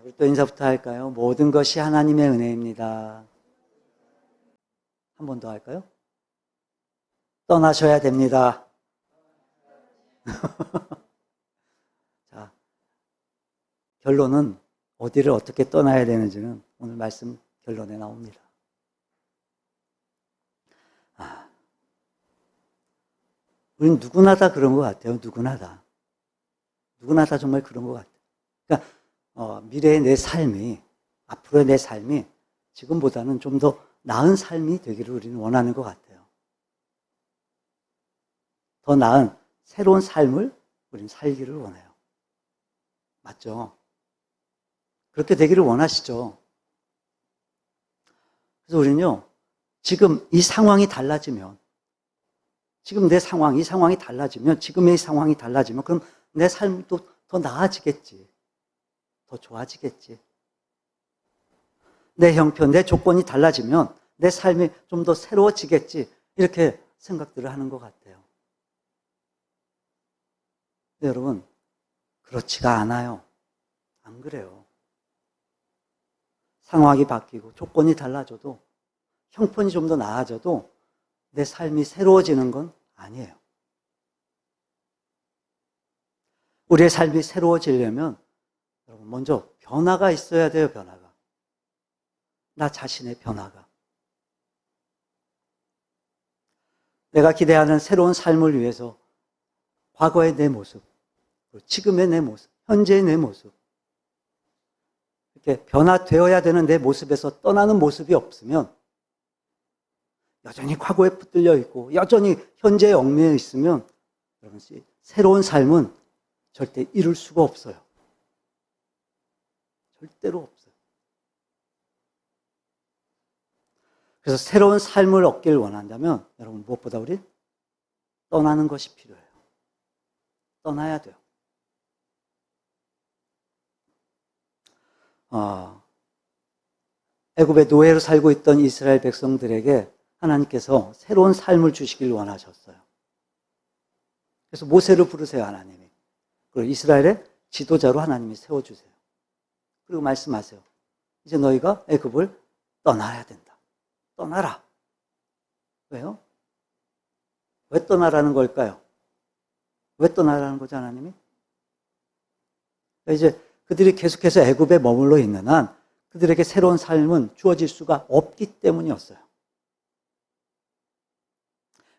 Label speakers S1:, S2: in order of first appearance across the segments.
S1: 우리 또 인사부터 할까요? 모든 것이 하나님의 은혜입니다. 한 번 더 할까요? 떠나셔야 됩니다. 자, 결론은 어디를 어떻게 떠나야 되는지는 오늘 말씀 결론에 나옵니다. 우리는 누구나 다 그런 것 같아요. 누구나 다 정말 그런 것 같아요. 그러니까 미래의 내 삶이, 앞으로의 내 삶이 지금보다는 좀 더 나은 삶이 되기를 우리는 원하는 것 같아요. 더 나은 새로운 삶을 우리는 살기를 원해요. 맞죠? 그렇게 되기를 원하시죠? 그래서 우리는요, 지금 이 상황이 달라지면, 지금 내 상황, 이 상황이 달라지면, 지금의 상황이 달라지면, 그럼 내 삶도 더 나아지겠지. 더 좋아지겠지. 내 형편, 내 조건이 달라지면 내 삶이 좀 더 새로워지겠지. 이렇게 생각들을 하는 것 같아요. 근데 여러분, 그렇지가 않아요. 안 그래요. 상황이 바뀌고 조건이 달라져도, 형편이 좀 더 나아져도 내 삶이 새로워지는 건 아니에요. 우리의 삶이 새로워지려면 여러분 먼저 변화가 있어야 돼요. 변화가. 나 자신의 변화가. 내가 기대하는 새로운 삶을 위해서 과거의 내 모습, 지금의 내 모습, 현재의 내 모습, 이렇게 변화되어야 되는 내 모습에서 떠나는 모습이 없으면 여전히 과거에 붙들려 있고 여전히 현재에 얽매여 있으면 여러분, 새로운 삶은 절대 이룰 수가 없어요. 절대로 없어요. 그래서 새로운 삶을 얻기를 원한다면 여러분 무엇보다 우리 떠나는 것이 필요해요. 떠나야 돼요. 애굽의 노예로 살고 있던 이스라엘 백성들에게 하나님께서 새로운 삶을 주시길 원하셨어요. 그래서 모세를 부르세요, 하나님이. 그리고 이스라엘의 지도자로 하나님이 세워주세요. 그리고 말씀하세요. 이제 너희가 애굽을 떠나야 된다. 떠나라. 왜요? 왜 떠나라는 걸까요? 왜 떠나라는 거죠, 하나님이? 이제 그들이 계속해서 애굽에 머물러 있는 한 그들에게 새로운 삶은 주어질 수가 없기 때문이었어요.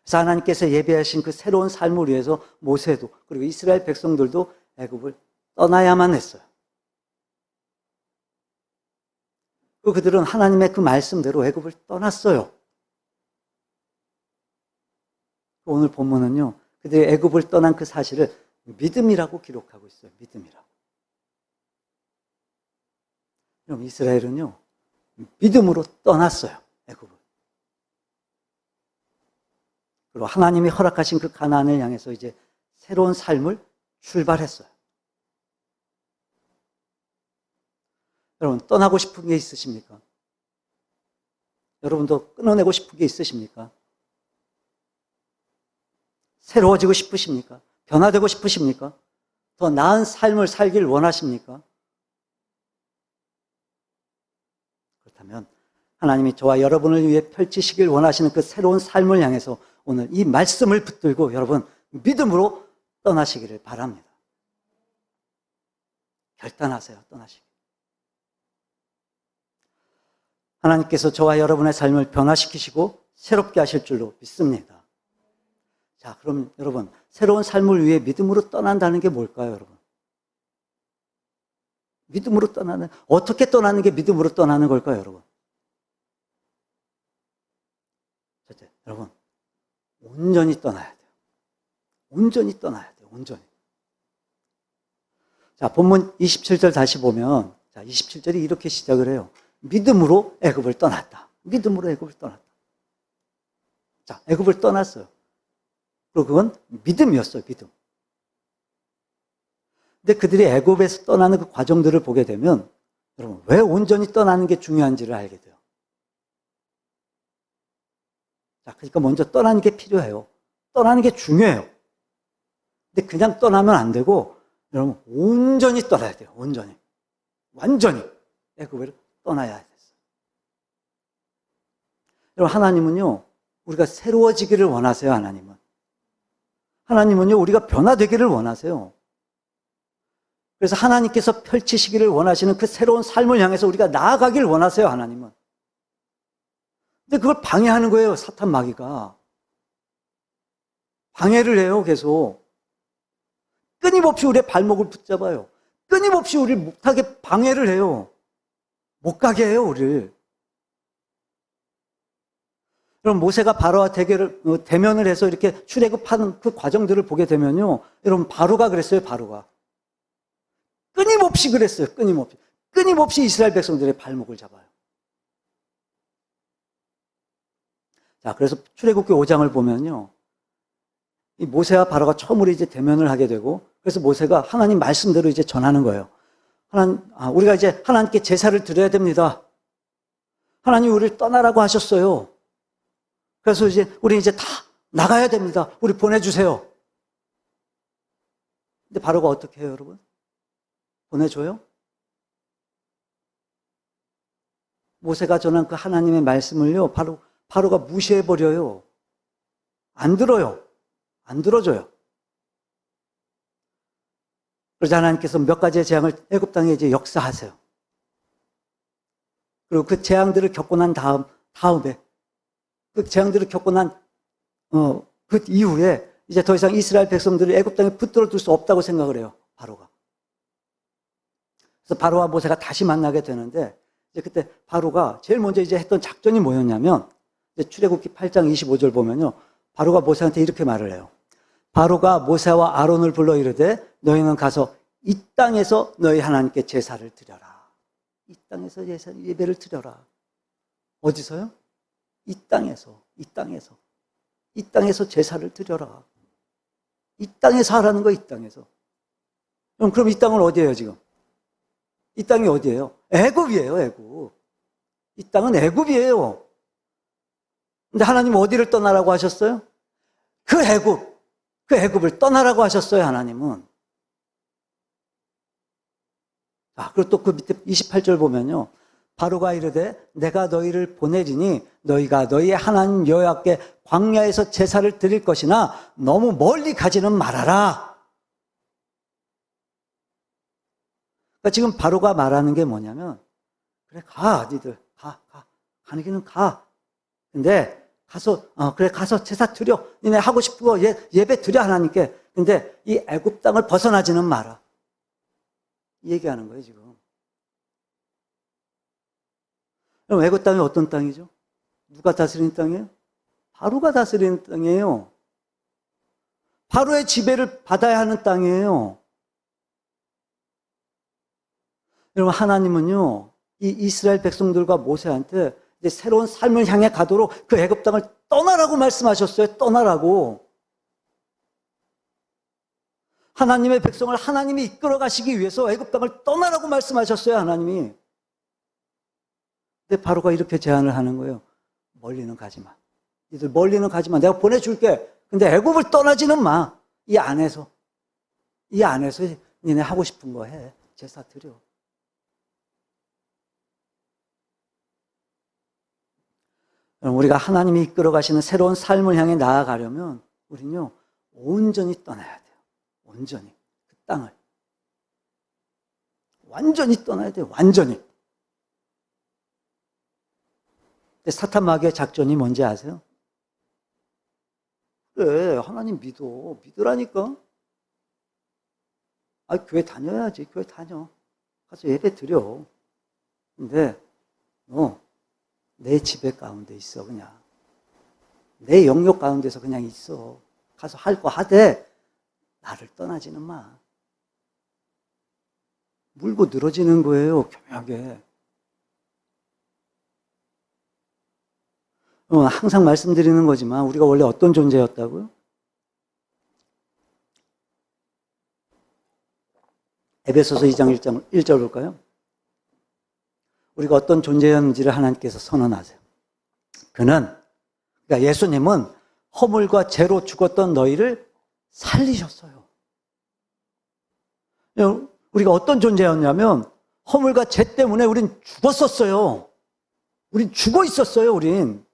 S1: 그래서 하나님께서 예비하신 그 새로운 삶을 위해서 모세도 그리고 이스라엘 백성들도 애굽을 떠나야만 했어요. 그들은 하나님의 그 말씀대로 애굽을 떠났어요. 오늘 본문은요, 그들이 애굽을 떠난 그 사실을 믿음이라고 기록하고 있어요. 믿음이라고. 그럼 이스라엘은요, 믿음으로 떠났어요. 애굽을. 그리고 하나님이 허락하신 그 가나안을 향해서 이제 새로운 삶을 출발했어요. 여러분, 떠나고 싶은 게 있으십니까? 여러분도 끊어내고 싶은 게 있으십니까? 새로워지고 싶으십니까? 변화되고 싶으십니까? 더 나은 삶을 살길 원하십니까? 그렇다면 하나님이 저와 여러분을 위해 펼치시길 원하시는 그 새로운 삶을 향해서 오늘 이 말씀을 붙들고 여러분 믿음으로 떠나시기를 바랍니다. 결단하세요. 떠나시기. 하나님께서 저와 여러분의 삶을 변화시키시고 새롭게 하실 줄로 믿습니다. 자, 그럼 여러분, 새로운 삶을 위해 믿음으로 떠난다는 게 뭘까요, 여러분? 믿음으로 떠나는, 어떻게 떠나는 게 믿음으로 떠나는 걸까요, 여러분? 첫째, 여러분, 온전히 떠나야 돼요. 온전히 떠나야 돼요, 온전히. 자, 본문 27절 다시 보면, 자, 27절이 이렇게 시작을 해요. 믿음으로 애굽을 떠났다. 믿음으로 애굽을 떠났다. 자, 애굽을 떠났어요. 그리고 그건 믿음이었어요, 믿음. 근데 그들이 애굽에서 떠나는 그 과정들을 보게 되면 여러분 왜 온전히 떠나는 게 중요한지를 알게 돼요. 자, 그러니까 먼저 떠나는 게 필요해요. 떠나는 게 중요해요. 근데 그냥 떠나면 안 되고 여러분 온전히 떠나야 돼요. 온전히. 완전히 애굽을 떠나야 됐어요. 여러분, 하나님은요, 우리가 새로워지기를 원하세요. 하나님은요, 우리가 변화되기를 원하세요. 그래서 하나님께서 펼치시기를 원하시는 그 새로운 삶을 향해서 우리가 나아가길 원하세요. 하나님은. 근데 그걸 방해하는 거예요. 사탄 마귀가. 방해를 해요. 계속. 끊임없이 우리의 발목을 붙잡아요. 끊임없이 우리를 못하게 방해를 해요. 못 가게 해요. 우리를. 여러분, 모세가 바로와 대면을 해서 이렇게 출애굽하는 그 과정들을 보게 되면요, 여러분, 바로가 그랬어요. 바로가 끊임없이 그랬어요. 끊임없이 이스라엘 백성들의 발목을 잡아요. 자, 그래서 출애굽기 5장을 보면요, 이 모세와 바로가 처음으로 이제 대면을 하게 되고, 그래서 모세가 하나님 말씀대로 이제 전하는 거예요. 우리가 이제 하나님께 제사를 드려야 됩니다. 하나님 우리를 떠나라고 하셨어요. 그래서 우리 이제 다 나가야 됩니다. 우리 보내주세요. 근데 바로가 어떻게 해요, 여러분? 보내줘요? 모세가 전한 그 하나님의 말씀을요, 바로가 무시해버려요. 안 들어요. 안 들어줘요. 그러자 하나님께서 몇 가지의 재앙을 애굽 땅에 이제 역사하세요. 그리고 그 재앙들을 겪고 난 다음에 그 재앙들을 겪고 난 그 이후에 이제 더 이상 이스라엘 백성들을 애굽 땅에 붙들어 둘 수 없다고 생각을 해요. 바로가. 그래서 바로와 모세가 다시 만나게 되는데, 이제 그때 바로가 제일 먼저 이제 했던 작전이 뭐였냐면, 이제 출애굽기 8장 25절 보면요, 바로가 모세한테 이렇게 말을 해요. 바로가 모세와 아론을 불러 이르되 너희는 가서 이 땅에서 너희 하나님께 제사를 드려라. 이 땅에서 예배를 드려라. 어디서요? 이 땅에서 제사를 드려라. 이 땅에서 하라는 거예요. 이 땅에서. 그럼 이 땅은 어디예요 지금? 이 땅이 어디예요? 애굽이에요. 애굽. 이 땅은 애굽이에요. 근데 하나님은 어디를 떠나라고 하셨어요? 그 애굽을 떠나라고 하셨어요. 하나님은. 그리고 또 그 밑에 28절 보면요, 바로가 이르되 내가 너희를 보내리니 너희가 너희의 하나님 여호와께 광야에서 제사를 드릴 것이나 너무 멀리 가지는 말아라. 그러니까 지금 바로가 말하는 게 뭐냐면, 그래 가, 니들 가는 길은 가. 근데 가서 제사 드려. 니네 하고 싶은 거 예배 드려 하나님께. 근데 이 애굽 땅을 벗어나지는 마라. 이 얘기하는 거예요 지금. 그럼 애굽 땅이 어떤 땅이죠? 누가 다스리는 땅이에요? 바로가 다스리는 땅이에요. 바로의 지배를 받아야 하는 땅이에요. 여러분, 하나님은요, 이 이스라엘 백성들과 모세한테 이제 새로운 삶을 향해 가도록 그 애굽 땅을 떠나라고 말씀하셨어요. 떠나라고. 하나님의 백성을 하나님이 이끌어 가시기 위해서 애굽 땅을 떠나라고 말씀하셨어요. 하나님이. 근데 바로가 이렇게 제안을 하는 거예요. 멀리는 가지 마. 니들 멀리는 가지 마. 내가 보내줄게. 근데 애굽을 떠나지는 마. 이 안에서 니네 하고 싶은 거 해. 제사 드려. 우리가 하나님이 이끌어 가시는 새로운 삶을 향해 나아가려면 우리는요, 온전히 떠나야 돼요. 온전히. 그 땅을. 완전히 떠나야 돼요. 완전히. 근데 사탄 마귀의 작전이 뭔지 아세요? 그래, 하나님 믿으라니까. 교회 다녀야지. 교회 다녀. 가서 예배 드려. 근데 너 내 지배 가운데 있어. 그냥 내 영역 가운데서 그냥 있어. 가서 할 거 하되 나를 떠나지는 마. 물고 늘어지는 거예요. 교묘하게. 항상 말씀드리는 거지만 우리가 원래 어떤 존재였다고요? 에베소서 2장 1절 볼까요? 우리가 어떤 존재였는지를 하나님께서 선언하세요. 그러니까 예수님은 허물과 죄로 죽었던 너희를 살리셨어요. 우리가 어떤 존재였냐면 허물과 죄 때문에 우린 죽었었어요. 우린 죽어 있었어요, 우린.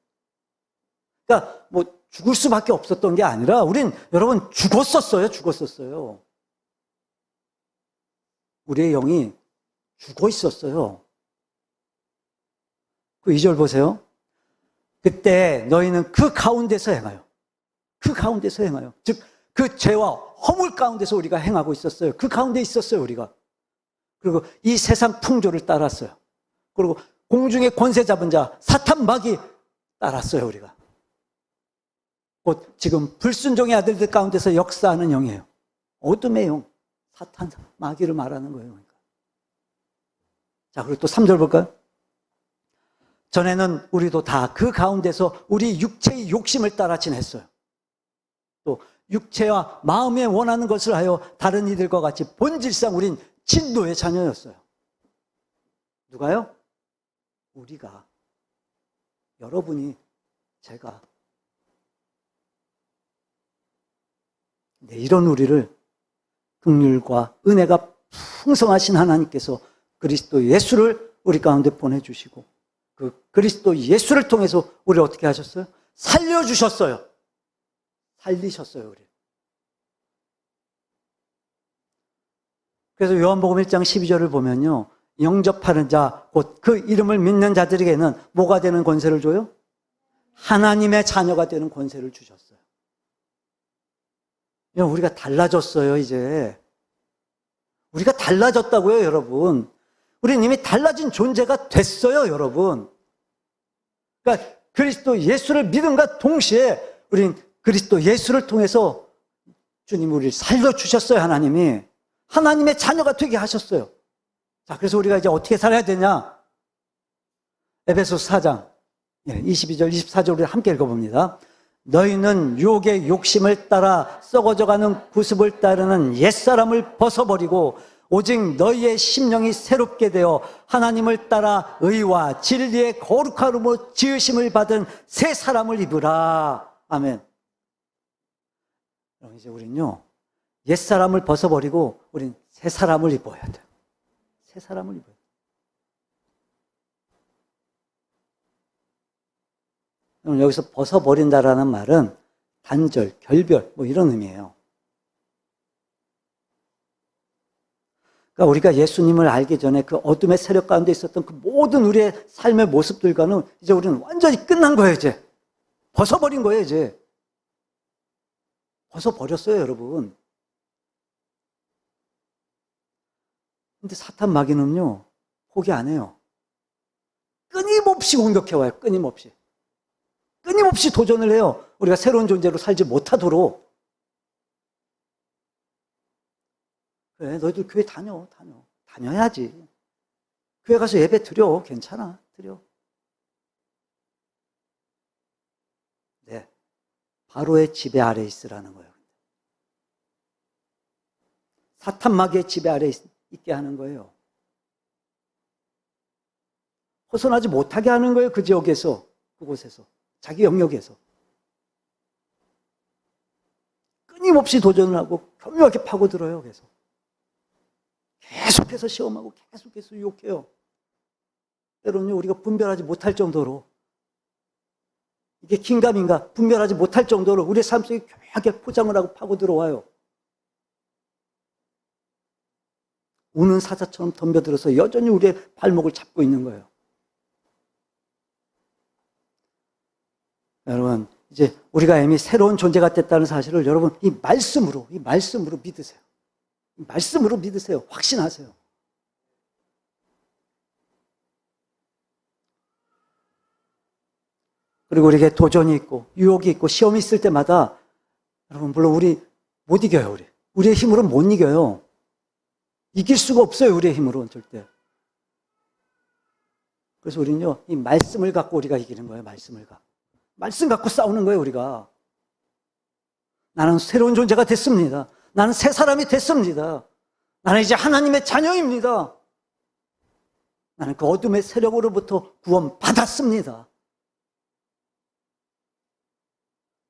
S1: 그러니까 뭐 죽을 수밖에 없었던 게 아니라 우린 여러분 죽었었어요. 우리의 영이 죽어 있었어요. 그 2절 보세요. 그때 너희는 그 가운데서 행하여. 즉, 그 죄와 허물 가운데서 우리가 행하고 있었어요. 그 가운데 있었어요, 우리가. 그리고 이 세상 풍조를 따랐어요. 그리고 공중의 권세 잡은 자, 사탄 마귀 따랐어요, 우리가. 곧 지금 불순종의 아들들 가운데서 역사하는 영이에요. 어둠의 영, 사탄, 마귀를 말하는 거예요. 그러니까. 자, 그리고 또 3절 볼까요? 전에는 우리도 다 그 가운데서 우리 육체의 욕심을 따라 지냈어요. 또 육체와 마음에 원하는 것을 하여 다른 이들과 같이 본질상 우린 진노의 자녀였어요. 누가요? 우리가, 여러분이, 제가. 네, 이런 우리를 긍휼과 은혜가 풍성하신 하나님께서 그리스도 예수를 우리 가운데 보내주시고 그 그리스도 예수를 통해서 우리를 어떻게 하셨어요? 살려주셨어요. 살리셨어요, 우리. 그래서 요한복음 1장 12절을 보면요. 영접하는 자, 곧 그 이름을 믿는 자들에게는 뭐가 되는 권세를 줘요? 하나님의 자녀가 되는 권세를 주셨어요. 우리가 달라졌어요, 이제. 우리가 달라졌다고요, 여러분. 우리는 이미 달라진 존재가 됐어요, 여러분. 그러니까 그리스도 예수를 믿음과 동시에 우린 그리스도 예수를 통해서 주님이 우리를 살려주셨어요, 하나님이. 하나님의 자녀가 되게 하셨어요. 자, 그래서 우리가 이제 어떻게 살아야 되냐? 에베소서 4장 22절, 24절 우리 함께 읽어봅니다. 너희는 유혹의 욕심을 따라 썩어져가는 구습을 따르는 옛사람을 벗어버리고 오직 너희의 심령이 새롭게 되어 하나님을 따라 의와 진리의 거룩함으로 지으심을 받은 새 사람을 입으라. 아멘. 그럼 이제 우린요, 옛사람을 벗어버리고 우린 새 사람을 입어야 돼요. 새 사람을 입어야 돼요. 그럼 여기서 벗어버린다라는 말은 단절, 결별, 뭐 이런 의미예요. 그러니까 우리가 예수님을 알기 전에 그 어둠의 세력 가운데 있었던 그 모든 우리의 삶의 모습들과는 이제 우리는 완전히 끝난 거예요, 이제. 벗어버린 거예요, 이제. 벗어버렸어요, 여러분. 근데 사탄 마귀는요, 포기 안 해요. 끊임없이 공격해와요, 끊임없이. 끊임없이 도전을 해요. 우리가 새로운 존재로 살지 못하도록. 그래, 너희들 교회 다녀야지. 교회 가서 예배 드려. 괜찮아. 드려. 네. 바로의 지배 아래 있으라는 거예요. 사탄 마귀의 지배 아래 있게 하는 거예요. 벗어나지 못하게 하는 거예요. 그 지역에서, 그곳에서. 자기 영역에서. 끊임없이 도전을 하고 교묘하게 파고들어요. 계속해서 시험하고 계속해서 유혹해요. 때로는 우리가 분별하지 못할 정도로, 이게 긴가민가 분별하지 못할 정도로 우리의 삶 속에 교묘하게 포장을 하고 파고들어와요. 우는 사자처럼 덤벼들어서 여전히 우리의 발목을 잡고 있는 거예요. 여러분, 이제 우리가 이미 새로운 존재가 됐다는 사실을 여러분 이 말씀으로 믿으세요. 이 말씀으로 믿으세요. 확신하세요. 그리고 우리에게 도전이 있고 유혹이 있고 시험이 있을 때마다 여러분 물론 우리 못 이겨요. 우리의 힘으로는 못 이겨요. 이길 수가 없어요. 우리의 힘으로는 절대. 그래서 우리는요 이 말씀을 갖고 우리가 이기는 거예요. 말씀 갖고 싸우는 거예요, 우리가. 나는 새로운 존재가 됐습니다. 나는 새 사람이 됐습니다. 나는 이제 하나님의 자녀입니다. 나는 그 어둠의 세력으로부터 구원받았습니다.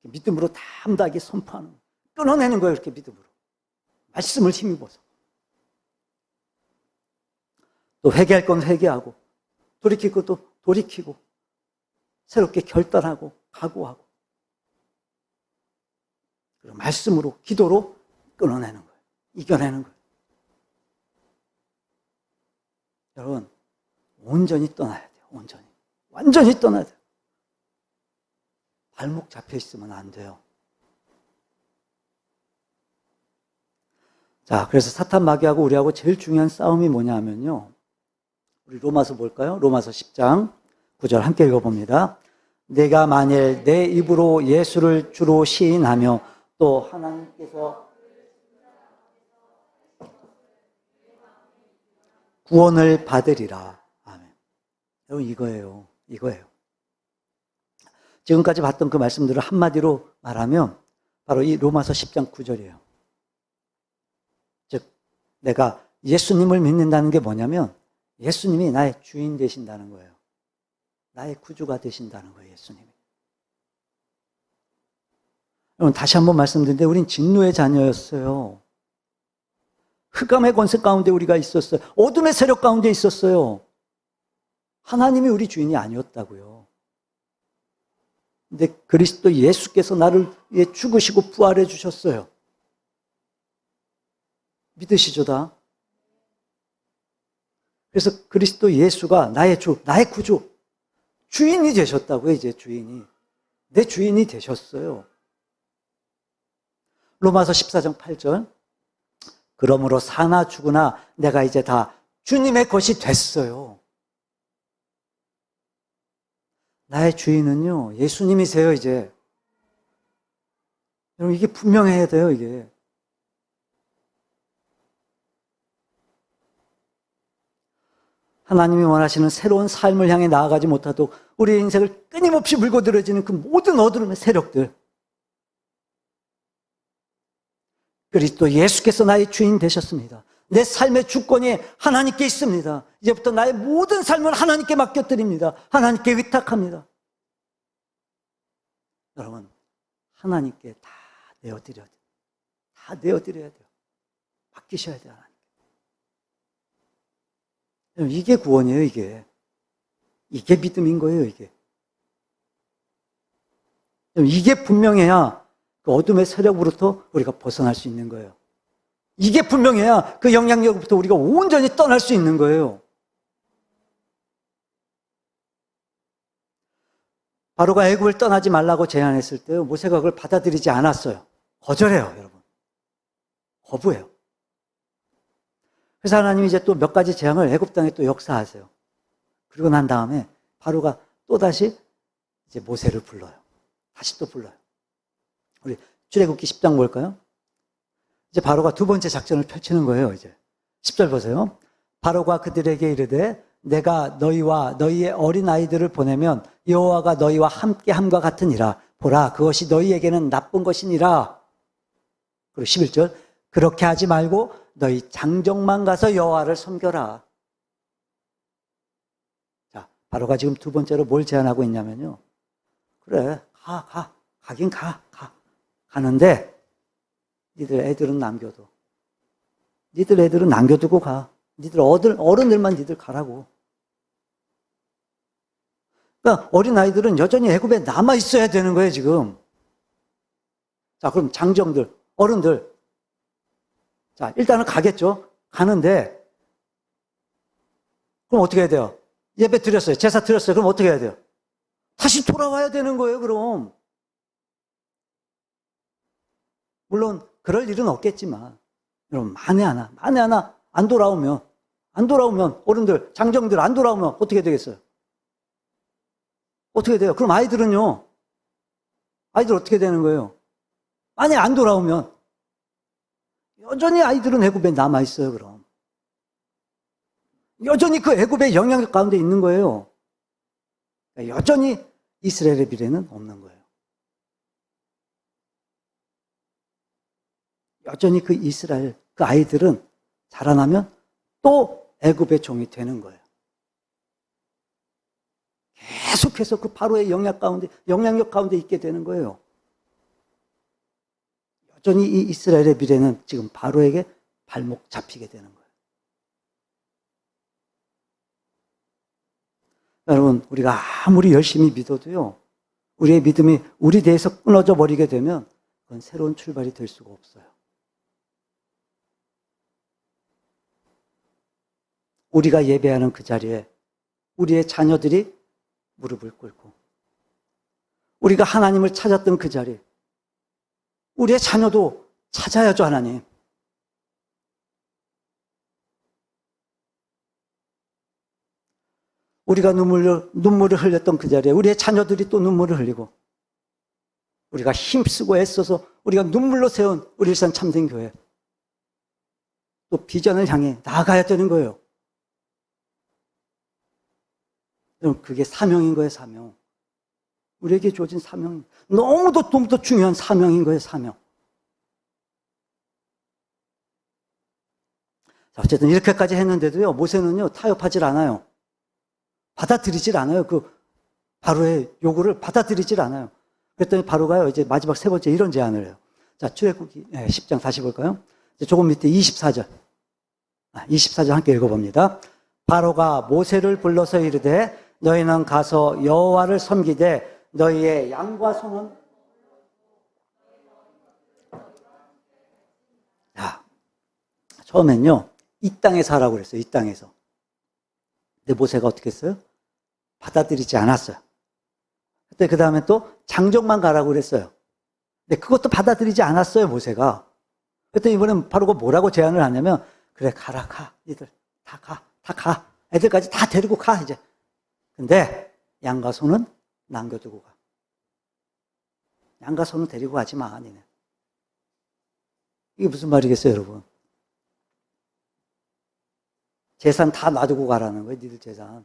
S1: 믿음으로 담대하게 선포하는 거예요. 끊어내는 거예요, 이렇게 믿음으로. 말씀을 힘입어서. 또 회개할 건 회개하고, 돌이킬 것도 돌이키고, 새롭게 결단하고, 각오하고, 그리고 말씀으로, 기도로 끊어내는 거예요. 이겨내는 거예요. 여러분, 온전히 떠나야 돼요. 온전히. 완전히 떠나야 돼요. 발목 잡혀 있으면 안 돼요. 자, 그래서 사탄 마귀하고 우리하고 제일 중요한 싸움이 뭐냐 하면요. 우리 로마서 볼까요? 로마서 10장 9절 함께 읽어봅니다. 내가 만일 내 입으로 예수를 주로 시인하며 또 하나님께서 구원을 받으리라. 아멘. 여러분, 이거예요. 이거예요. 지금까지 봤던 그 말씀들을 한마디로 말하면 바로 이 로마서 10장 9절이에요. 즉, 내가 예수님을 믿는다는 게 뭐냐면 예수님이 나의 주인 되신다는 거예요. 나의 구주가 되신다는 거예요, 예수님이. 여러분, 다시 한번 말씀드리는데 우린 진노의 자녀였어요. 흑암의 권세 가운데 우리가 있었어요. 어둠의 세력 가운데 있었어요. 하나님이 우리 주인이 아니었다고요. 근데 그리스도 예수께서 나를 위해 죽으시고 부활해 주셨어요. 믿으시죠, 다? 그래서 그리스도 예수가 나의 주, 나의 구주, 주인이 되셨다고요, 이제 주인이. 내 주인이 되셨어요. 로마서 14장 8절. 그러므로 사나 죽으나 내가 이제 다 주님의 것이 됐어요. 나의 주인은요, 예수님이세요, 이제. 여러분, 이게 분명해야 돼요, 이게. 하나님이 원하시는 새로운 삶을 향해 나아가지 못하도록 우리의 인생을 끊임없이 물고 들어지는 그 모든 어두움의 세력들. 그리스도 예수께서 나의 주인 되셨습니다. 내 삶의 주권이 하나님께 있습니다. 이제부터 나의 모든 삶을 하나님께 맡겨드립니다. 하나님께 위탁합니다. 여러분, 하나님께 다 내어드려야 돼요. 다 내어드려야 돼요. 맡기셔야 돼요, 하나님. 이게 구원이에요, 이게. 이게 믿음인 거예요, 이게. 이게 분명해야 그 어둠의 세력으로부터 우리가 벗어날 수 있는 거예요. 이게 분명해야 그 영향력으로부터 우리가 온전히 떠날 수 있는 거예요. 바로가 애굽을 떠나지 말라고 제안했을 때 모세가 그걸 받아들이지 않았어요. 거절해요, 여러분. 거부해요. 그래서 하나님이 이제 또 몇 가지 재앙을 애굽 땅에 또 역사하세요. 그리고 난 다음에 바로가 또다시 이제 모세를 불러요. 다시 또 불러요. 우리 출애굽기 10장 볼까요? 이제 바로가 두 번째 작전을 펼치는 거예요, 이제. 10절 보세요. 바로가 그들에게 이르되 내가 너희와 너희의 어린아이들을 보내면 여호와가 너희와 함께함과 같으니라. 보라, 그것이 너희에게는 나쁜 것이니라. 그리고 11절. 그렇게 하지 말고 너희 장정만 가서 여호와를 섬겨라. 자, 바로가 지금 두 번째로 뭘 제안하고 있냐면요. 그래, 가긴 가. 가는데 니들 애들은 남겨둬. 니들 애들은 남겨두고 가. 니들 어른들만 니들 가라고. 그러니까 어린아이들은 여전히 애굽에 남아 있어야 되는 거예요, 지금. 자, 그럼 장정들, 어른들. 자, 일단은 가겠죠. 가는데 그럼 어떻게 해야 돼요? 예배 드렸어요. 제사 드렸어요. 그럼 어떻게 해야 돼요? 다시 돌아와야 되는 거예요, 그럼. 물론 그럴 일은 없겠지만 여러분, 만에 하나 안 돌아오면 어른들, 장정들 안 돌아오면 어떻게 되겠어요? 어떻게 돼요? 그럼 아이들은요? 아이들 어떻게 되는 거예요? 만약 안 돌아오면 여전히 아이들은 애굽에 남아있어요, 그럼. 여전히 그 애굽의 영향력 가운데 있는 거예요. 여전히 이스라엘의 미래는 없는 거예요. 여전히 그 이스라엘, 그 아이들은 자라나면 또 애굽의 종이 되는 거예요. 계속해서 그 바로의 영향력 가운데 있게 되는 거예요. 여전히 이 이스라엘의 미래는 지금 바로에게 발목 잡히게 되는 거예요. 여러분, 우리가 아무리 열심히 믿어도요, 우리의 믿음이 우리 대해서 끊어져 버리게 되면 그건 새로운 출발이 될 수가 없어요. 우리가 예배하는 그 자리에 우리의 자녀들이 무릎을 꿇고, 우리가 하나님을 찾았던 그 자리, 우리의 자녀도 찾아야죠, 하나님. 우리가 눈물을 흘렸던 그 자리에 우리의 자녀들이 또 눈물을 흘리고, 우리가 힘쓰고 애써서 우리가 눈물로 세운 우리 일산 참된 교회, 또 비전을 향해 나아가야 되는 거예요. 여러분, 그게 사명인 거예요, 사명. 우리에게 주어진 사명. 너무도 중요한 사명인 거예요, 사명. 자, 어쨌든 이렇게까지 했는데도요, 모세는요, 타협하질 않아요. 받아들이질 않아요. 그 바로의 요구를 받아들이질 않아요. 그랬더니 바로가요, 이제 마지막 세 번째 이런 제안을 해요. 자, 출애굽기 10장 다시 볼까요? 이제 조금 밑에 24절. 24절 함께 읽어봅니다. 바로가 모세를 불러서 이르되 너희는 가서 여호와를 섬기되 너희의 양과 소는, 자, 처음엔요, 이 땅에서 하라고 그랬어요. 이 땅에서. 근데 모세가 어떻게 했어요? 받아들이지 않았어요. 그때 그 다음에 또 장정만 가라고 그랬어요. 근데 그것도 받아들이지 않았어요, 모세가. 그때 이번엔 바로가 뭐라고 제안을 하냐면, 그래, 가라, 가. 니들 다 가. 애들까지 다 데리고 가, 이제. 근데 양과 소는 남겨두고 가. 양과 소는 데리고 가지 마, 니네. 이게 무슨 말이겠어요, 여러분? 재산 다 놔두고 가라는 거예요, 니들 재산.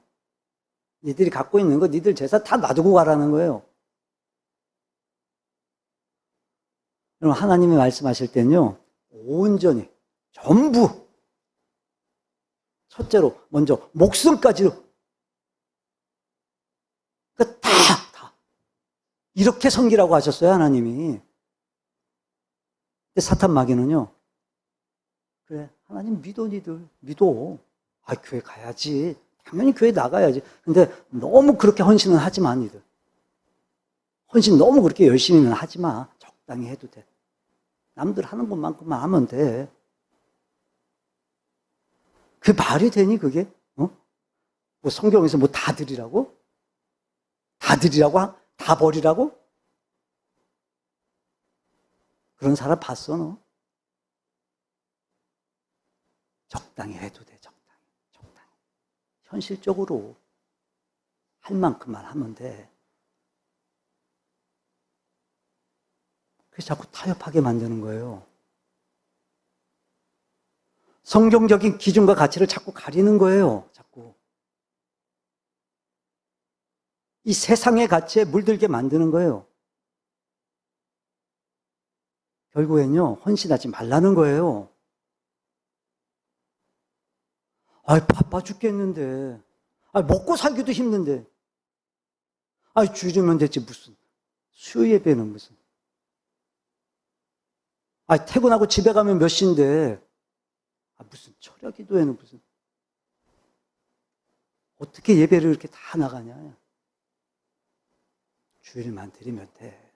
S1: 니들이 갖고 있는 거, 니들 재산 다 놔두고 가라는 거예요. 여러분, 하나님이 말씀하실 때는요, 온전히, 전부, 첫째로, 먼저, 목숨까지로, 그러니까 다. 이렇게 섬기라고 하셨어요, 하나님이. 근데 사탄 마귀는요, 그래, 하나님 믿어, 니들. 믿어. 아, 교회 가야지. 당연히 교회 나가야지. 근데 너무 그렇게 헌신은 하지 마, 니들. 헌신 너무 그렇게 열심히는 하지 마. 적당히 해도 돼. 남들 하는 것만큼만 하면 돼. 그게 말이 되니, 그게? 뭐 성경에서 뭐 다 드리라고? 다 드리라고? 다 버리라고? 그런 사람 봤어, 너? 적당히 해도 돼, 적당히. 현실적으로 할 만큼만 하면 돼. 그래서 자꾸 타협하게 만드는 거예요. 성경적인 기준과 가치를 자꾸 가리는 거예요. 자꾸. 이 세상의 가치에 물들게 만드는 거예요. 결국엔요, 헌신하지 말라는 거예요. 아이, 바빠 죽겠는데. 아이, 먹고 살기도 힘든데. 아이, 주일이면 됐지, 무슨. 수요 예배는 무슨. 아이, 퇴근하고 집에 가면 몇 시인데. 아, 무슨 철야 기도회는 무슨. 어떻게 예배를 이렇게 다 나가냐. 주일만 드리면 돼.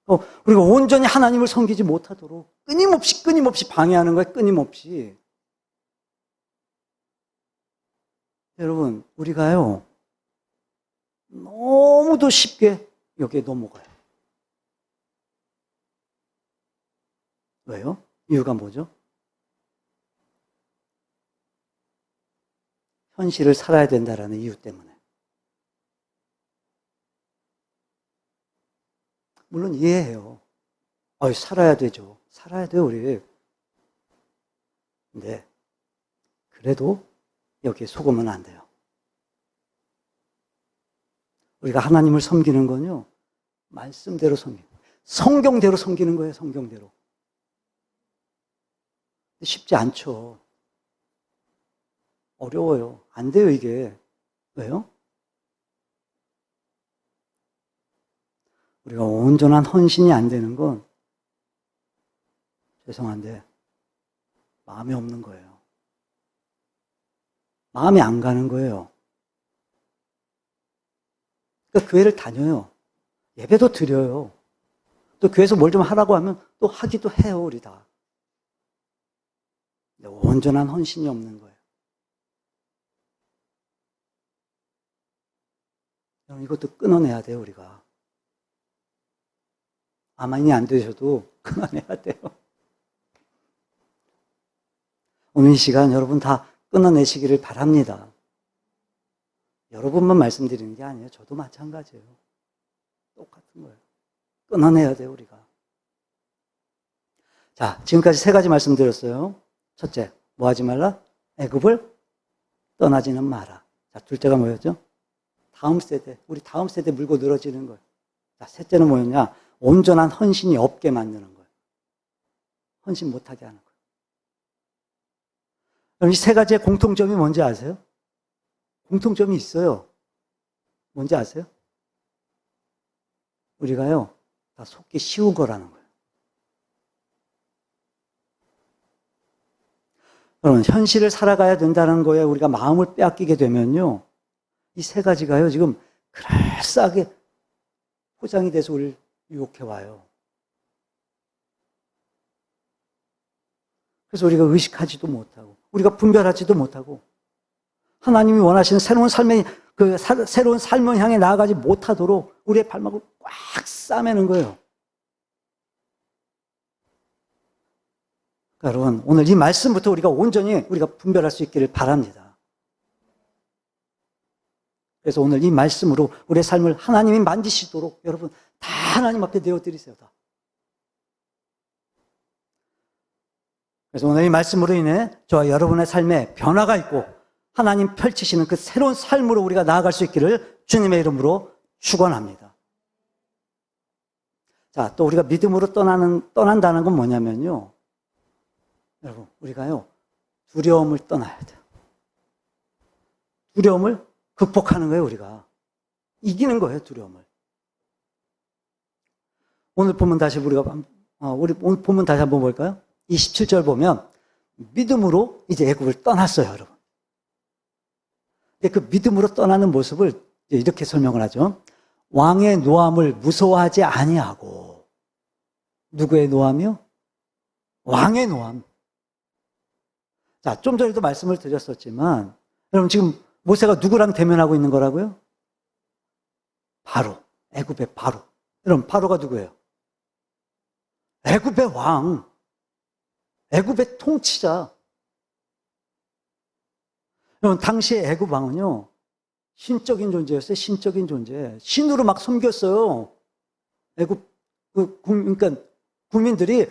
S1: 우리가 온전히 하나님을 섬기지 못하도록 끊임없이 방해하는 거야, 끊임없이. 여러분, 우리가요, 너무도 쉽게 여기에 넘어가요. 왜요? 이유가 뭐죠? 현실을 살아야 된다라는 이유 때문에. 물론 이해해요. 살아야 되죠. 살아야 돼요, 우리. 근데, 그래도 여기에 속으면 안 돼요. 우리가 하나님을 섬기는 건요, 말씀대로 섬기는 거예요. 성경대로 섬기는 거예요, 성경대로. 쉽지 않죠. 어려워요. 안 돼요, 이게. 왜요? 우리가 온전한 헌신이 안 되는 건, 죄송한데, 마음이 없는 거예요. 마음이 안 가는 거예요. 그러니까 교회를 다녀요. 예배도 드려요. 또 교회에서 뭘 좀 하라고 하면 또 하기도 해요, 우리 다. 온전한 헌신이 없는 거예요. 이것도 끊어내야 돼요, 우리가. 아멘이 안 되셔도 끊어내야 돼요. 오늘 이 시간 여러분 다 끊어내시기를 바랍니다. 여러분만 말씀드리는 게 아니에요. 저도 마찬가지예요. 똑같은 거예요. 끊어내야 돼요, 우리가. 자, 지금까지 세 가지 말씀드렸어요. 첫째, 뭐 하지 말라? 애굽을 떠나지는 마라. 자, 둘째가 뭐였죠? 다음 세대, 우리 다음 세대 물고 늘어지는 거예요. 자, 셋째는 뭐였냐? 온전한 헌신이 없게 만드는 거예요. 헌신 못하게 하는 거예요. 그럼 이 세 가지의 공통점이 뭔지 아세요? 공통점이 있어요. 뭔지 아세요? 우리가요, 다 속기 쉬운 거라는 거예요. 여러분, 현실을 살아가야 된다는 거에 우리가 마음을 빼앗기게 되면요, 이 세 가지가요, 지금 그럴싸하게 포장이 돼서 우리를 유혹해 와요. 그래서 우리가 의식하지도 못하고, 우리가 분별하지도 못하고, 하나님이 원하시는 새로운 삶을 향해 나아가지 못하도록 우리의 발목을 꽉 싸매는 거예요. 그러니까 여러분, 오늘 이 말씀부터 우리가 온전히 우리가 분별할 수 있기를 바랍니다. 그래서 오늘 이 말씀으로 우리의 삶을 하나님이 만지시도록 여러분 다 하나님 앞에 내어드리세요. 다. 그래서 오늘 이 말씀으로 인해 저와 여러분의 삶에 변화가 있고 하나님 펼치시는 그 새로운 삶으로 우리가 나아갈 수 있기를 주님의 이름으로 축원합니다. 자, 또 우리가 믿음으로 떠난다는 건 뭐냐면요. 여러분, 우리가요, 두려움을 떠나야 돼요. 두려움을 극복하는 거예요, 우리가. 이기는 거예요, 두려움을. 오늘 본문 다시 오늘 본문 다시 한번 볼까요? 27절 보면, 믿음으로 이제 애굽을 떠났어요, 여러분. 그 믿음으로 떠나는 모습을 이렇게 설명을 하죠. 왕의 노함을 무서워하지 아니하고, 누구의 노함이요? 왕의 노함. 자, 좀 전에도 말씀을 드렸었지만, 여러분 지금 모세가 누구랑 대면하고 있는 거라고요? 바로, 애굽의 바로. 여러분, 바로가 누구예요? 애굽의 왕. 애굽의 통치자. 여러분, 당시에 애굽 왕은요, 신적인 존재였어요. 신적인 존재. 신으로 막 섬겼어요. 애굽, 그러니까 국민들이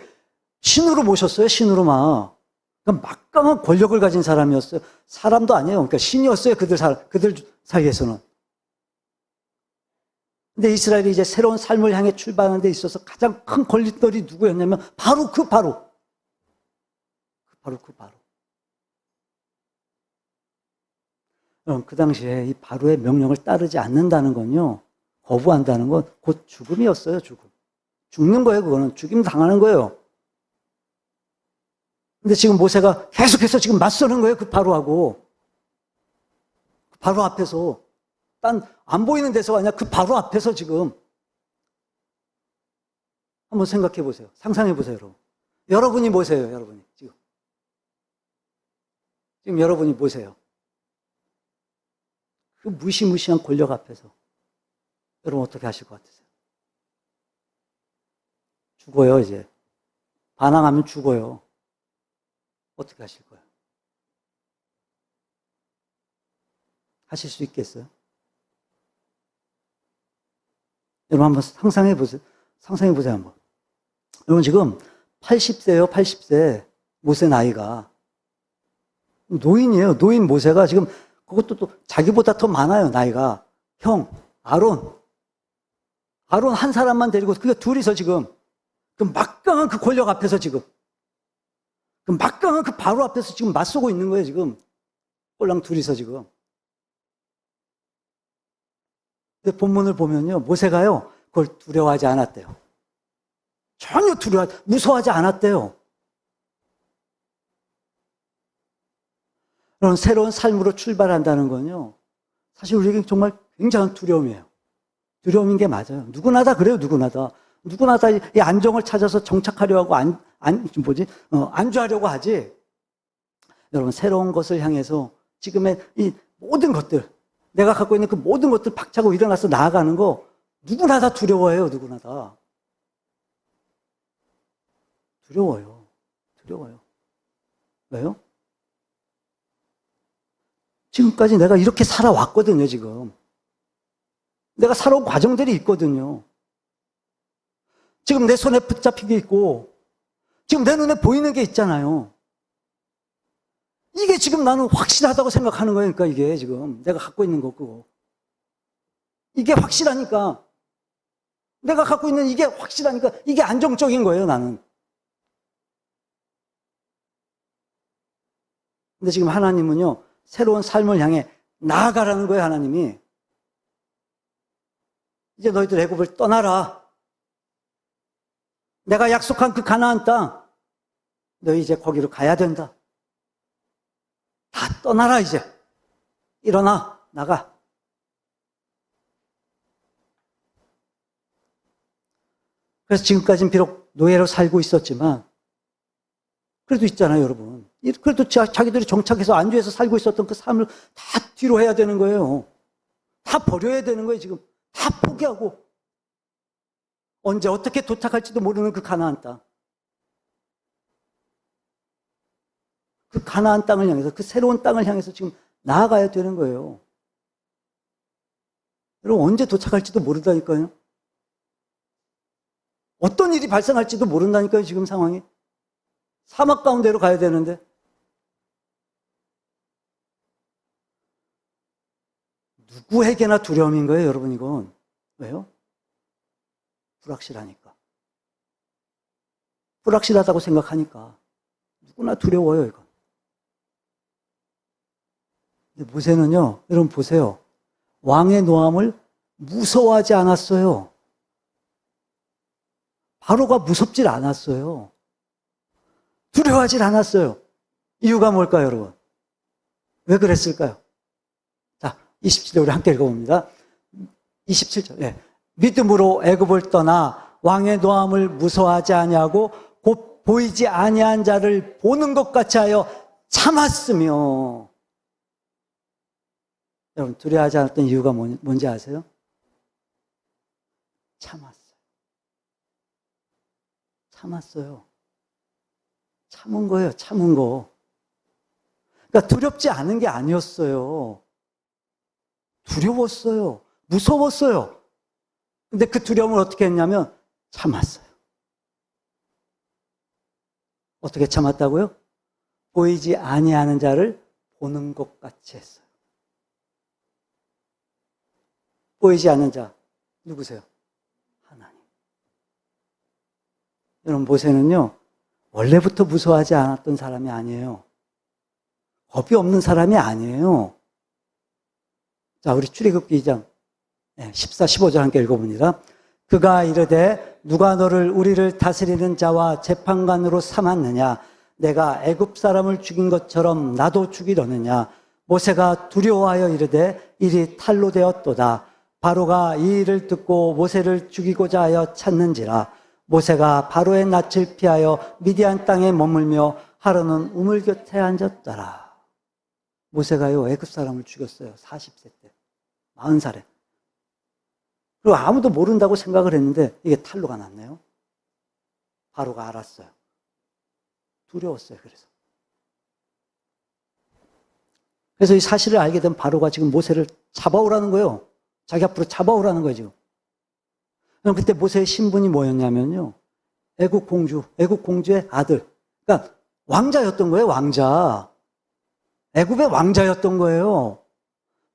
S1: 신으로 모셨어요. 신으로 막. 그러니까 막강한 권력을 가진 사람이었어요. 사람도 아니에요. 그러니까 신이었어요. 그들 사이에서는. 근데 이스라엘이 이제 새로운 삶을 향해 출발하는 데 있어서 가장 큰 걸림돌이 누구였냐면 바로 그 바로. 그 당시에 이 바로의 명령을 따르지 않는다는 건요, 거부한다는 건 곧 죽음이었어요, 죽음. 죽는 거예요, 그거는. 죽임 당하는 거예요. 근데 지금 모세가 계속해서 지금 맞서는 거예요, 그 바로하고. 그 바로 앞에서. 딴 안 보이는 데서가 아니라 그 바로 앞에서 지금. 한번 생각해 보세요. 상상해 보세요, 여러분. 여러분이 보세요, 여러분이. 지금 여러분이 보세요. 그 무시무시한 권력 앞에서. 여러분 어떻게 하실 것 같으세요? 죽어요, 이제. 반항하면 죽어요. 어떻게 하실 거예요? 하실 수 있겠어요? 여러분 한번 상상해 보세요. 한번. 여러분 지금 80세예요, 80세. 모세 나이가. 노인이에요. 노인 모세가 지금 그것도 또 자기보다 더 많아요, 나이가. 형, 아론 한 사람만 데리고 그게 둘이서 지금 그 막강한 그 권력 앞에서 지금 그 막강한 그 바로 앞에서 지금 맞서고 있는 거예요, 지금. 꼴랑 둘이서 지금. 근데 본문을 보면요, 모세가요, 그걸 두려워하지 않았대요. 전혀 무서워하지 않았대요. 그런 새로운 삶으로 출발한다는 건요, 사실 우리에게 정말 굉장한 두려움이에요. 두려움인 게 맞아요. 누구나 다 그래요, 누구나 다. 누구나 다 이 안정을 찾아서 정착하려 하고 안주하려고 하지. 여러분, 새로운 것을 향해서 지금의 이 모든 것들, 내가 갖고 있는 그 모든 것들 박차고 일어나서 나아가는 거 누구나 다 두려워해요, 누구나 다. 두려워요. 왜요? 지금까지 내가 이렇게 살아왔거든요, 지금. 내가 살아온 과정들이 있거든요. 지금 내 손에 붙잡힌 게 있고, 지금 내 눈에 보이는 게 있잖아요. 이게 지금 나는 확실하다고 생각하는 거니까, 이게 지금 내가 갖고 있는 거고. 이게 확실하니까, 내가 갖고 있는 이게 확실하니까, 이게 안정적인 거예요, 나는. 근데 지금 하나님은요, 새로운 삶을 향해 나아가라는 거예요, 하나님이. 이제 너희들 애굽을 떠나라. 내가 약속한 그 가나안 땅, 너희 이제 거기로 가야 된다. 다 떠나라, 이제. 일어나, 나가. 그래서 지금까지는 비록 노예로 살고 있었지만, 그래도 있잖아요, 여러분. 그래도 자기들이 정착해서 안주해서 살고 있었던 그 삶을 다 뒤로 해야 되는 거예요. 다 버려야 되는 거예요, 지금. 다 포기하고. 언제 어떻게 도착할지도 모르는 그 가나안 땅. 그 가나안 땅을 향해서, 그 새로운 땅을 향해서 지금 나아가야 되는 거예요. 여러분, 언제 도착할지도 모른다니까요. 어떤 일이 발생할지도 모른다니까요, 지금 상황이. 사막 가운데로 가야 되는데. 누구에게나 두려움인 거예요, 여러분, 이건. 왜요? 불확실하니까. 불확실하다고 생각하니까. 누구나 두려워요, 이건. 근데 모세는요, 여러분 보세요. 왕의 노함을 무서워하지 않았어요. 바로가 무섭질 않았어요. 두려워하질 않았어요. 이유가 뭘까요, 여러분? 왜 그랬을까요? 자, 27절 우리 함께 읽어봅니다. 27절. 예. 믿음으로 애굽을 떠나 왕의 노함을 무서워하지 아니하고 곧 보이지 아니한 자를 보는 것 같이 하여 참았으며. 여러분, 두려워하지 않았던 이유가 뭔지 아세요? 참았어요. 참은 거예요, 참은 거. 그러니까 두렵지 않은 게 아니었어요. 두려웠어요. 무서웠어요. 근데 그 두려움을 어떻게 했냐면 참았어요. 어떻게 참았다고요? 보이지 아니하는 자를 보는 것 같이 했어요. 보이지 않는 자 누구세요? 하나님. 여러분, 모세는요 원래부터 무서워하지 않았던 사람이 아니에요. 겁이 없는 사람이 아니에요. 자, 우리 출애굽기 2장 14, 15절 함께 읽어봅니다. 그가 이르되 누가 너를 우리를 다스리는 자와 재판관으로 삼았느냐? 내가 애굽 사람을 죽인 것처럼 나도 죽이려느냐? 모세가 두려워하여 이르되 일이 탈로 되었도다. 바로가 이 일을 듣고 모세를 죽이고자 하여 찾는지라. 모세가 바로의 낯을 피하여 미디안 땅에 머물며 하루는 우물 곁에 앉았더라. 모세가요 애굽 사람을 죽였어요. 40세 때. 40살에. 그리고 아무도 모른다고 생각을 했는데 이게 탈로가 났네요. 바로가 알았어요. 두려웠어요. 그래서 이 사실을 알게 된 바로가 지금 모세를 잡아오라는 거예요. 자기 앞으로 잡아오라는 거예요, 지금. 그럼 그때 모세의 신분이 뭐였냐면요. 애국 공주의 아들. 그러니까 왕자였던 거예요, 왕자. 애굽의 왕자였던 거예요.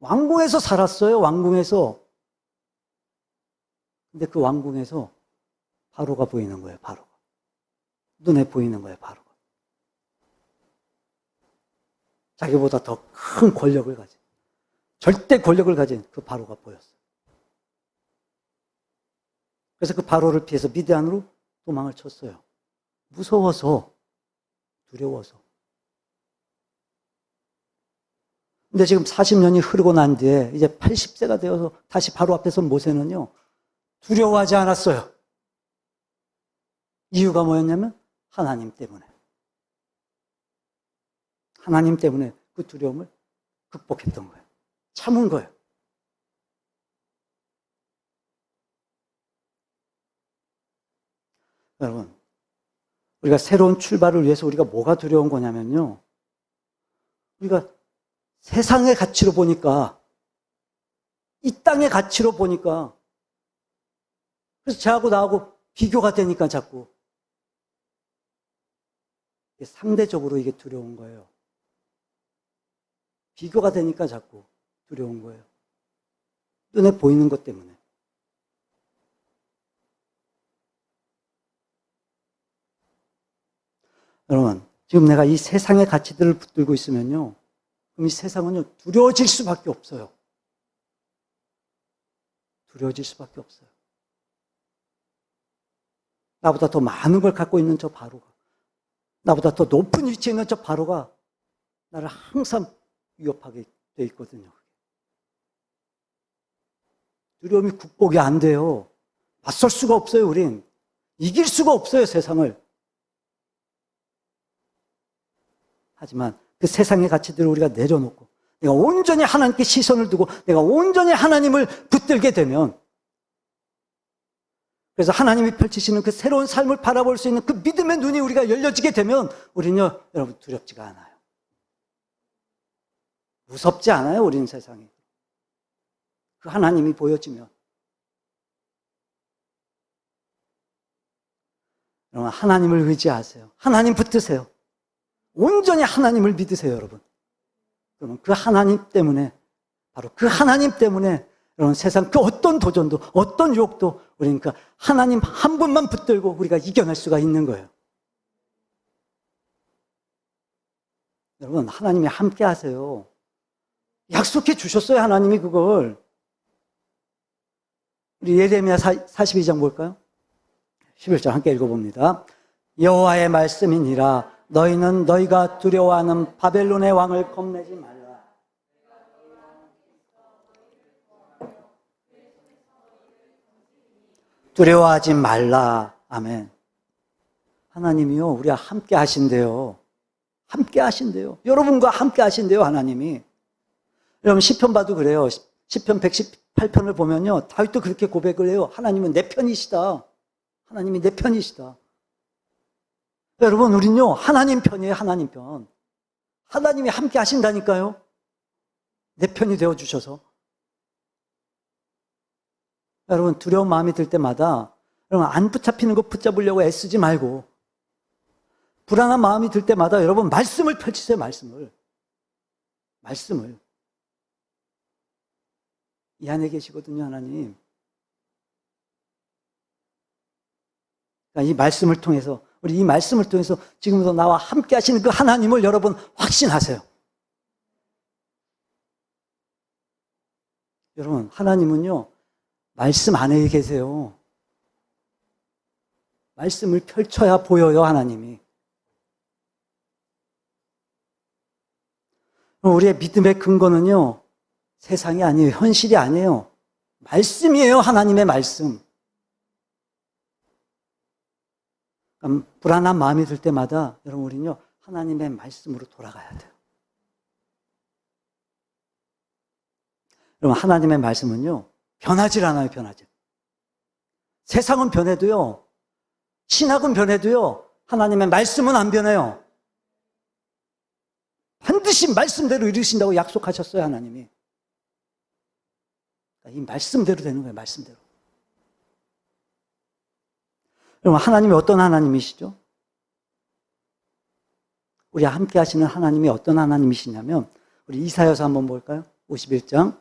S1: 왕궁에서 살았어요, 왕궁에서. 근데 그 왕궁에서 바로가 보이는 거예요, 바로가. 눈에 보이는 거예요, 바로가. 자기보다 더 큰 권력을 가진, 절대 권력을 가진 그 바로가 보였어요. 그래서 그 바로를 피해서 미디안으로 도망을 쳤어요. 무서워서, 두려워서. 근데 지금 40년이 흐르고 난 뒤에 이제 80세가 되어서 다시 바로 앞에 선 모세는요, 두려워하지 않았어요. 이유가 뭐였냐면 하나님 때문에. 하나님 때문에 그 두려움을 극복했던 거예요. 참은 거예요. 여러분, 우리가 새로운 출발을 위해서 우리가 뭐가 두려운 거냐면요. 우리가 세상의 가치로 보니까, 이 땅의 가치로 보니까, 그래서 저하고 나하고 비교가 되니까 자꾸 상대적으로 이게 두려운 거예요. 비교가 되니까 자꾸 두려운 거예요. 눈에 보이는 것 때문에. 여러분, 지금 내가 이 세상의 가치들을 붙들고 있으면요, 그럼 이 세상은요, 두려워질 수밖에 없어요. 두려워질 수밖에 없어요. 나보다 더 많은 걸 갖고 있는 저 바로가, 나보다 더 높은 위치에 있는 저 바로가 나를 항상 위협하게 돼 있거든요. 두려움이 극복이 안 돼요. 맞설 수가 없어요, 우린. 이길 수가 없어요, 세상을. 하지만 그 세상의 가치들을 우리가 내려놓고 내가 온전히 하나님께 시선을 두고 내가 온전히 하나님을 붙들게 되면, 그래서 하나님이 펼치시는 그 새로운 삶을 바라볼 수 있는 그 믿음의 눈이 우리가 열려지게 되면 우리는요, 여러분, 두렵지가 않아요. 무섭지 않아요, 우리는 세상이. 그 하나님이 보여지면. 여러분, 하나님을 의지하세요. 하나님 붙드세요. 온전히 하나님을 믿으세요, 여러분. 그러면 그 하나님 때문에, 바로 그 하나님 때문에 여러분, 세상 그 어떤 도전도, 어떤 유혹도 우리는 그 하나님 한 분만 붙들고 우리가 이겨낼 수가 있는 거예요. 여러분, 하나님이 함께 하세요. 약속해 주셨어요, 하나님이 그걸. 우리 예레미야 42장 볼까요? 11절 함께 읽어봅니다. 여호와의 말씀이니라. 너희는 너희가 두려워하는 바벨론의 왕을 겁내지 말라. 두려워하지 말라. 아멘. 하나님이요, 우리와 함께 하신대요. 함께 하신대요. 여러분과 함께 하신대요, 하나님이. 여러분, 시편 봐도 그래요. 시편 118편을 보면요, 다윗도 그렇게 고백을 해요. 하나님은 내 편이시다. 하나님이 내 편이시다. 여러분, 우린요, 하나님 편이에요, 하나님 편. 하나님이 함께 하신다니까요. 내 편이 되어주셔서. 여러분, 두려운 마음이 들 때마다, 여러분, 안 붙잡히는 거 붙잡으려고 애쓰지 말고, 불안한 마음이 들 때마다 여러분, 말씀을 펼치세요, 말씀을. 말씀을. 이 안에 계시거든요, 하나님. 그러니까 이 말씀을 통해서, 우리 이 말씀을 통해서 지금부터 나와 함께 하시는 그 하나님을 여러분 확신하세요. 여러분, 하나님은요, 말씀 안에 계세요. 말씀을 펼쳐야 보여요, 하나님이. 우리의 믿음의 근거는요, 세상이 아니에요. 현실이 아니에요. 말씀이에요, 하나님의 말씀. 불안한 마음이 들 때마다 여러분, 우리는요, 하나님의 말씀으로 돌아가야 돼요. 여러분, 하나님의 말씀은요, 변하질 않아요, 변하질. 세상은 변해도요, 신학은 변해도요, 하나님의 말씀은 안 변해요. 반드시 말씀대로 이루신다고 약속하셨어요, 하나님이. 이 말씀대로 되는 거예요, 말씀대로. 여러분, 하나님이 어떤 하나님이시죠? 우리와 함께 하시는 하나님이 어떤 하나님이시냐면, 우리 이사야서 한번 볼까요? 51장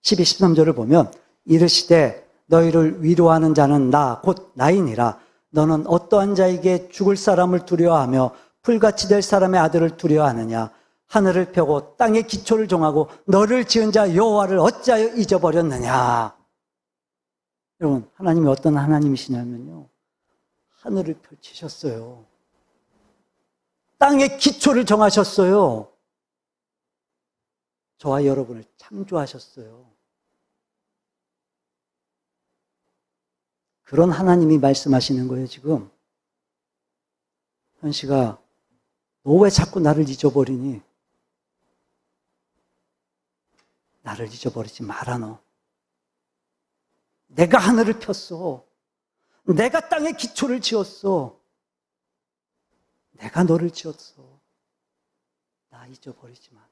S1: 12, 13절을 보면, 이르시되 너희를 위로하는 자는 나 곧 나이니라. 너는 어떠한 자에게 죽을 사람을 두려워하며 풀같이 될 사람의 아들을 두려워하느냐. 하늘을 펴고 땅의 기초를 정하고 너를 지은 자 여호와를 어찌하여 잊어버렸느냐. 여러분, 하나님이 어떤 하나님이시냐면요, 하늘을 펼치셨어요. 땅의 기초를 정하셨어요. 저와 여러분을 창조하셨어요. 그런 하나님이 말씀하시는 거예요, 지금. 현씨가 너 왜 자꾸 나를 잊어버리니? 나를 잊어버리지 마라, 너. 내가 하늘을 폈어. 내가 땅에 기초를 지었어. 내가 너를 지었어. 나 잊어버리지 마라.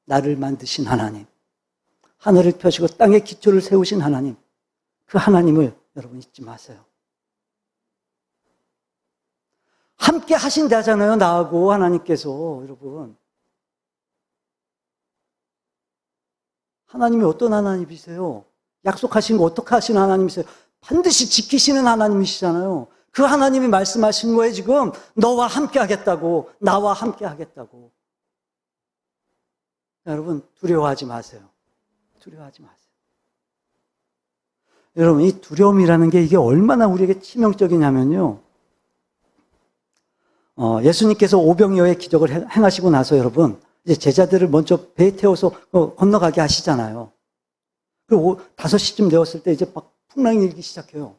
S1: 나를 만드신 하나님, 하늘을 펴시고 땅에 기초를 세우신 하나님, 그 하나님을 여러분 잊지 마세요. 함께 하신다잖아요, 나하고 하나님께서. 여러분, 하나님이 어떤 하나님이세요? 약속하신 거 어떻게 하시는 하나님이세요? 반드시 지키시는 하나님이시잖아요. 그 하나님이 말씀하신 거에 지금 너와 함께 하겠다고, 나와 함께 하겠다고. 여러분, 두려워하지 마세요. 두려워하지 마세요. 여러분, 이 두려움이라는 게 이게 얼마나 우리에게 치명적이냐면요. 예수님께서 오병이어의 기적을 행하시고 나서 여러분, 이제 제자들을 먼저 배에 태워서 건너가게 하시잖아요. 그리고 5시쯤 되었을 때 이제 막 풍랑이 일기 시작해요.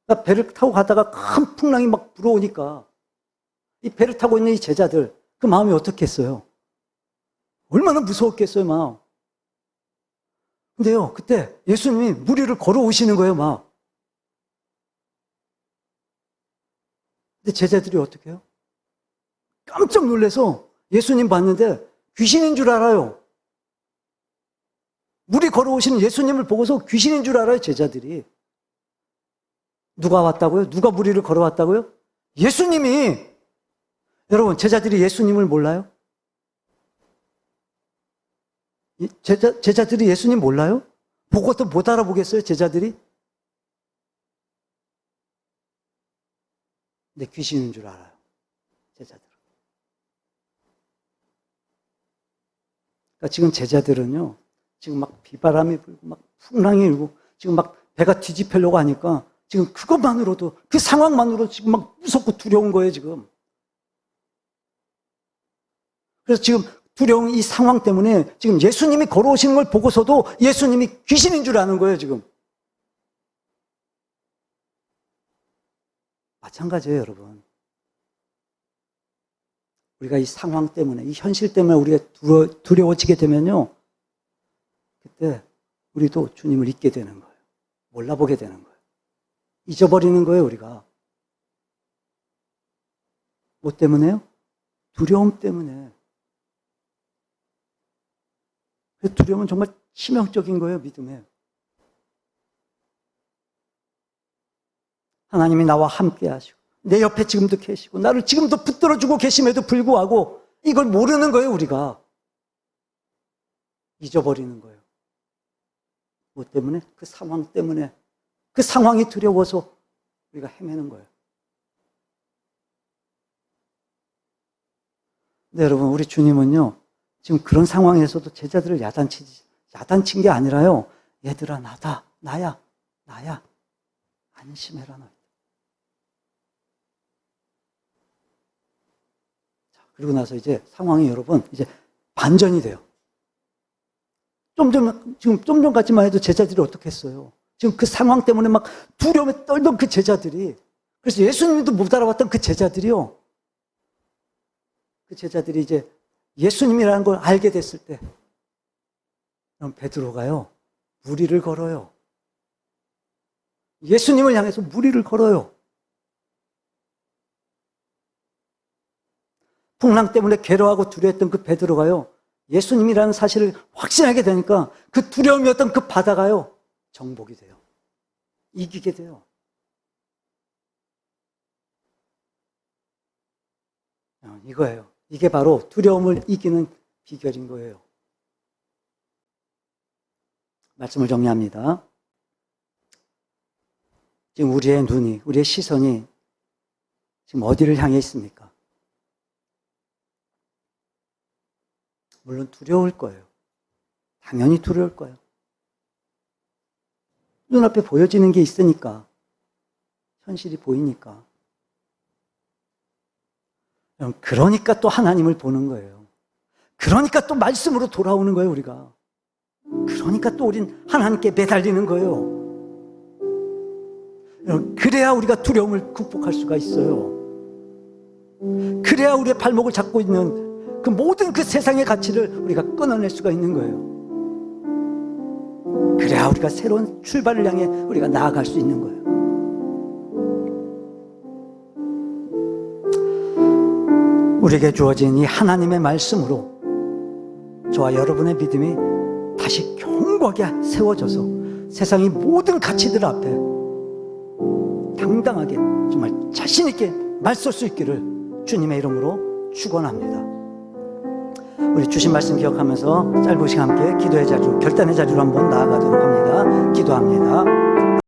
S1: 그러니까 배를 타고 가다가 큰 풍랑이 막 불어오니까 이 배를 타고 있는 이 제자들, 그 마음이 어떻겠어요? 얼마나 무서웠겠어요, 막. 근데요, 그때 예수님이 물 위를 걸어오시는 거예요, 막. 근데 제자들이 어떻게 해요? 깜짝 놀라서 예수님 봤는데 귀신인 줄 알아요. 물이 걸어오시는 예수님을 보고서 귀신인 줄 알아요, 제자들이. 누가 왔다고요? 누가 물 위를 걸어왔다고요? 예수님이. 여러분, 제자들이 예수님을 몰라요? 제자들이 예수님 몰라요? 보고도 못 알아보겠어요, 제자들이? 근데 귀신인 줄 알아요, 제자들은. 그러니까 지금 제자들은요, 지금 막 비바람이 불고 막 풍랑이 일고 지금 막 배가 뒤집히려고 하니까 지금 그것만으로도, 그 상황만으로도 지금 막 무섭고 두려운 거예요, 지금. 그래서 지금 두려운 이 상황 때문에 지금 예수님이 걸어오시는 걸 보고서도 예수님이 귀신인 줄 아는 거예요, 지금. 마찬가지예요, 여러분. 우리가 이 상황 때문에, 이 현실 때문에 우리가 두려워지게 되면요, 그때 우리도 주님을 잊게 되는 거예요. 몰라보게 되는 거예요. 잊어버리는 거예요, 우리가. 뭐 때문에요? 두려움 때문에. 그 두려움은 정말 치명적인 거예요, 믿음에. 하나님이 나와 함께 하시고 내 옆에 지금도 계시고 나를 지금도 붙들어주고 계심에도 불구하고 이걸 모르는 거예요, 우리가. 잊어버리는 거예요. 뭐 때문에? 그 상황 때문에. 그 상황이 두려워서 우리가 헤매는 거예요. 근데 여러분, 우리 주님은요, 지금 그런 상황에서도 제자들을 야단친 게 아니라요, 얘들아, 나다, 나야. 안심해라, 너. 자, 그리고 나서 이제 상황이 여러분, 이제 반전이 돼요. 좀 전까지만 해도 제자들이 어떻게 했어요? 지금 그 상황 때문에 막 두려움에 떨던 그 제자들이, 그래서 예수님도 못 알아봤던 그 제자들이요, 그 제자들이 이제 예수님이라는 걸 알게 됐을 때, 그럼 베드로가요, 무리를 걸어요. 예수님을 향해서 무리를 걸어요. 풍랑 때문에 괴로워하고 두려워했던 그 베드로가요, 예수님이라는 사실을 확신하게 되니까 그 두려움이었던 그 바다가요, 정복이 돼요. 이기게 돼요. 이거예요. 이게 바로 두려움을 이기는 비결인 거예요. 말씀을 정리합니다. 지금 우리의 눈이, 우리의 시선이 지금 어디를 향해 있습니까? 물론 두려울 거예요. 당연히 두려울 거예요. 눈앞에 보여지는 게 있으니까, 현실이 보이니까. 그러니까 또 하나님을 보는 거예요. 그러니까 또 말씀으로 돌아오는 거예요, 우리가. 그러니까 또 우린 하나님께 매달리는 거예요. 그래야 우리가 두려움을 극복할 수가 있어요. 그래야 우리의 발목을 잡고 있는 그 모든 그 세상의 가치를 우리가 끊어낼 수가 있는 거예요. 그래야 우리가 새로운 출발을 향해 우리가 나아갈 수 있는 거예요. 우리에게 주어진 이 하나님의 말씀으로 저와 여러분의 믿음이 다시 견고하게 세워져서 세상의 모든 가치들 앞에 당당하게 정말 자신 있게 맞설 수 있기를 주님의 이름으로 축원합니다. 우리 주신 말씀 기억하면서 짧은 시간 함께 기도의 자리로, 결단의 자리로 한번 나아가도록 합니다. 기도합니다.